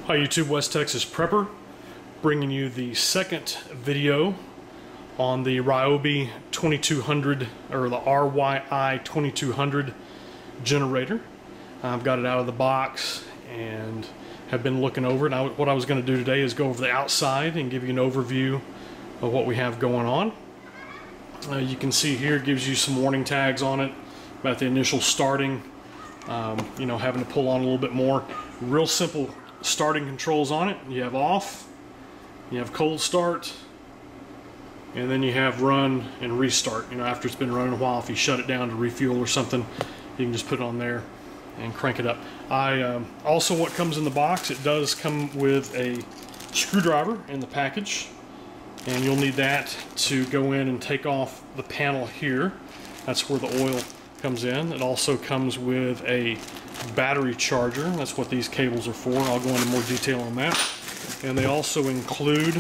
Hi YouTube, West Texas Prepper, bringing you the second video on the Ryobi 2200 or the RYI 2200 generator. I've got it out of the box and have been looking over it. Now, what I was going to do today is go over the outside and give you an overview of what we have going on. You can see here it gives you some warning tags on it about the initial starting, having to pull on a little bit more. Real simple starting controls on it. You have off, you have cold start, and then you have run and restart. After it's been running a while, if you shut it down to refuel or something, you can just put it on there and crank it up. Also, what comes in the box, it does come with a screwdriver in the package, and you'll need that to go in and take off the panel here. That's where the oil comes in. It also comes with a battery charger. That's what these cables are for. I'll go into more detail on that. And they also include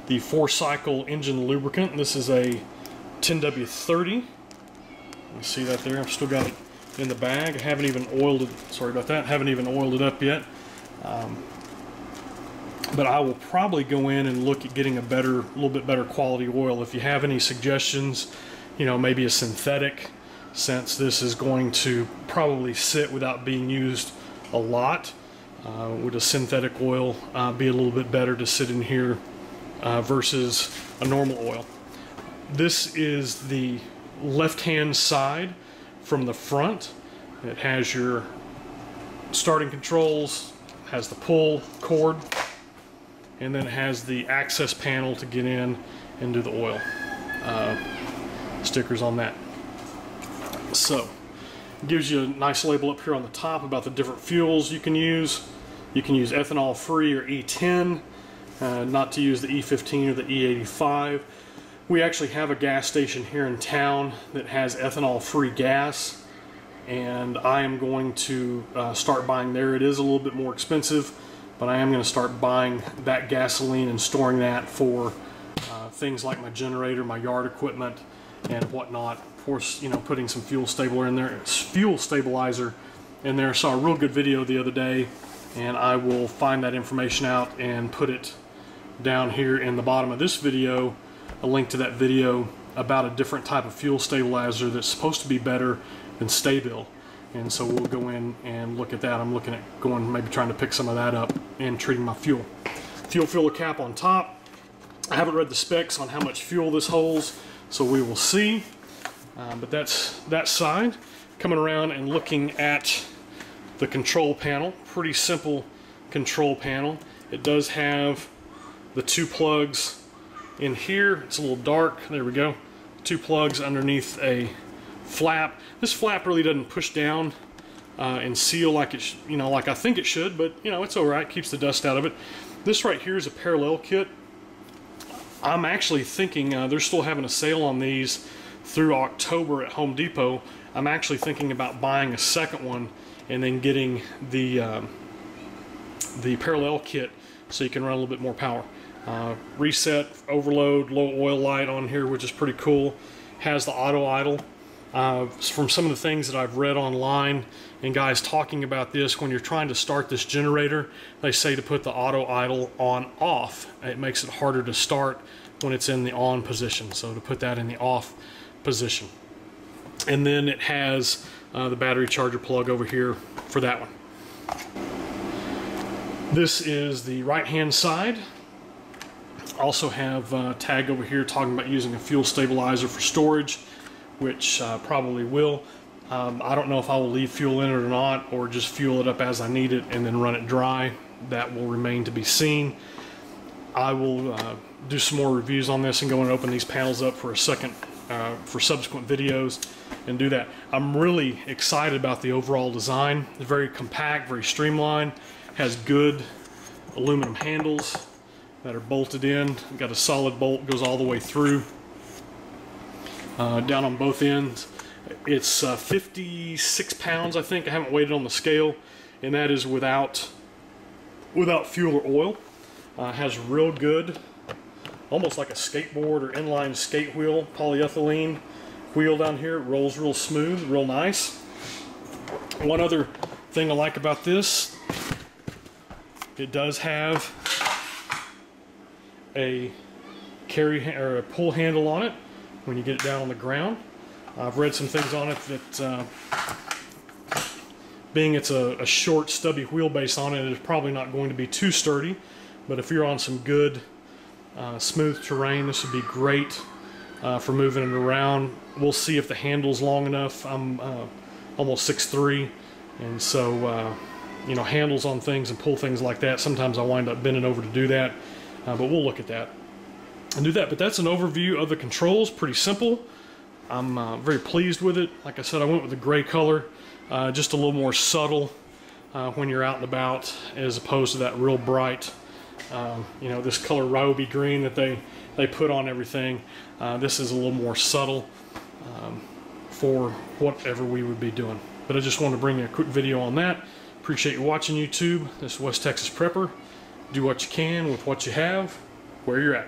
the 4-cycle engine lubricant. This is a 10W30. You see that there? I've still got it in the bag. I haven't even oiled it. Sorry about that. Haven't even oiled it up yet. But I will probably go in and look at getting a little bit better quality oil. If you have any suggestions, maybe a synthetic, since this is going to probably sit without being used a lot. Would a synthetic oil be a little bit better to sit in here versus a normal oil? This is the left-hand side from the front. It has your starting controls, has the pull cord, and then it has the access panel to get in and do the oil. Stickers on that. So, it gives you a nice label up here on the top about the different fuels you can use. You can use ethanol free or E10, not to use the E15 or the E85. We actually have a gas station here in town that has ethanol free gas, and I am going to start buying there. It is a little bit more expensive, but I am going to start buying that gasoline and storing that for things like my generator, my yard equipment, and whatnot. Of course, putting some fuel stabilizer in there. I saw a real good video the other day, and I will find that information out and put it down here in the bottom of this video, a link to that video about a different type of fuel stabilizer that's supposed to be better than Stabil. And so we'll go in and look at that. I'm looking at maybe trying to pick some of that up and treating my fuel. Fuel filler cap on top. I haven't read the specs on how much fuel this holds, so we will see. But that's that side. Coming around and looking at the control panel. Pretty simple control panel. It does have the 2 plugs in here. It's a little dark. There we go. 2 plugs underneath a flap. This flap really doesn't push down and seal like it, like I think it should, but it's all right. Keeps the dust out of it. This right here is a parallel kit. I'm actually thinking they're still having a sale on these through October at Home Depot. I'm actually thinking about buying a second one and then getting the parallel kit so you can run a little bit more power. Reset, overload, low oil light on here, which is pretty cool. Has the auto idle. From some of the things that I've read online and guys talking about this, when you're trying to start this generator, they say to put the auto idle on off. It makes it harder to start when it's in the on position, so to put that in the off position. And then it has the battery charger plug over here for that one. This is the right hand side. Also have a tag over here talking about using a fuel stabilizer for storage, which probably will. I don't know if I will leave fuel in it or not, or just fuel it up as I need it and then run it dry. That will remain to be seen. I will do some more reviews on this and go and open these panels up for a second, for subsequent videos, and do that. I'm really excited about the overall design. It's very compact, very streamlined, has good aluminum handles that are bolted in. Got a solid bolt, goes all the way through. Down on both ends. It's 56 pounds, I think. I haven't weighed it on the scale, and that is without fuel or oil. Has real good, almost like a skateboard or inline skate wheel, polyethylene wheel down here. It rolls real smooth, real nice. One other thing I like about this, It does have a or a pull handle on it when you get it down on the ground. I've read some things on it that being it's a short stubby wheelbase on it, it's probably not going to be too sturdy, but if you're on some good smooth terrain, this would be great for moving it around. We'll see if the handle's long enough. I'm almost 6'3", and so you know, handles on things and pull things like that, sometimes I wind up bending over to do that, but we'll look at that and do that. But that's an overview of the controls. Pretty simple. I'm very pleased with it. Like I said, I went with the gray color, just a little more subtle when you're out and about, as opposed to that real bright, you know, this color Ryobi green that they put on everything. This is a little more subtle for whatever we would be doing. But I just wanted to bring you a quick video on that. Appreciate you watching YouTube. This is West Texas Prepper. Do what you can with what you have, where you're at.